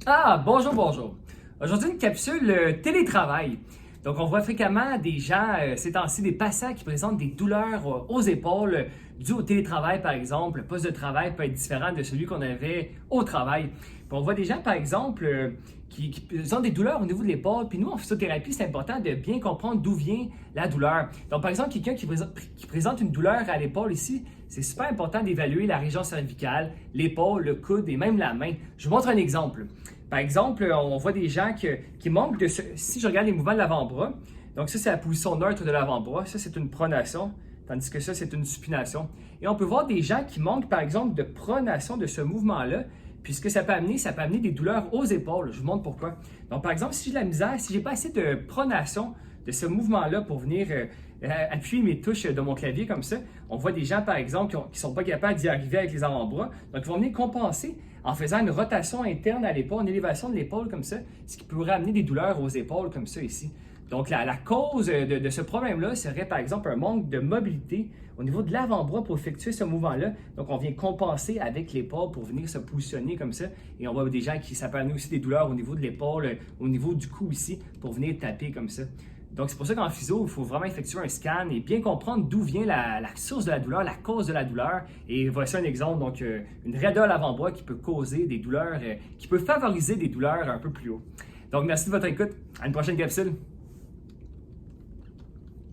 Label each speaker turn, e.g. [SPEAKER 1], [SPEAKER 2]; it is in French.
[SPEAKER 1] Ah, bonjour, bonjour. Aujourd'hui, une capsule télétravail. Donc, on voit fréquemment des gens, ces temps-ci, des patients qui présentent des douleurs aux épaules dues au télétravail, par exemple. Le poste de travail peut être différent de celui qu'on avait au travail. Puis on voit des gens, par exemple, qui ont des douleurs au niveau de l'épaule. Puis nous, en physiothérapie, c'est important de bien comprendre d'où vient la douleur. Donc, par exemple, quelqu'un qui présente une douleur à l'épaule ici, c'est super important d'évaluer la région cervicale, l'épaule, le coude et même la main. Je vous montre un exemple. Par exemple, on voit des gens qui manquent de ce. Si je regarde les mouvements de l'avant-bras, donc ça, c'est la position neutre de l'avant-bras. Ça, c'est une pronation, tandis que ça, c'est une supination. Et on peut voir des gens qui manquent, par exemple, de pronation de ce mouvement-là. Puis ce que ça peut amener des douleurs aux épaules. Je vous montre pourquoi. Donc, par exemple, si j'ai de la misère, si j'ai pas assez de pronation de ce mouvement-là pour venir appuyer mes touches de mon clavier comme ça, on voit des gens, par exemple, qui sont pas capables d'y arriver avec les avant-bras. Donc, ils vont venir compenser en faisant une rotation interne à l'épaule, une élévation de l'épaule comme ça, ce qui pourrait amener des douleurs aux épaules comme ça ici. Donc, la cause de ce problème-là serait, par exemple, un manque de mobilité au niveau de l'avant-bras pour effectuer ce mouvement-là. Donc, on vient compenser avec l'épaule pour venir se positionner comme ça. Et on voit des gens qui, ça peut amener aussi des douleurs au niveau de l'épaule, au niveau du cou ici, pour venir taper comme ça. Donc, c'est pour ça qu'en physio, il faut vraiment effectuer un scan et bien comprendre d'où vient la source de la douleur, la cause de la douleur. Et voici un exemple, donc une raideur à l'avant-bras qui peut causer des douleurs, qui peut favoriser des douleurs un peu plus haut. Donc, merci de votre écoute. À une prochaine capsule.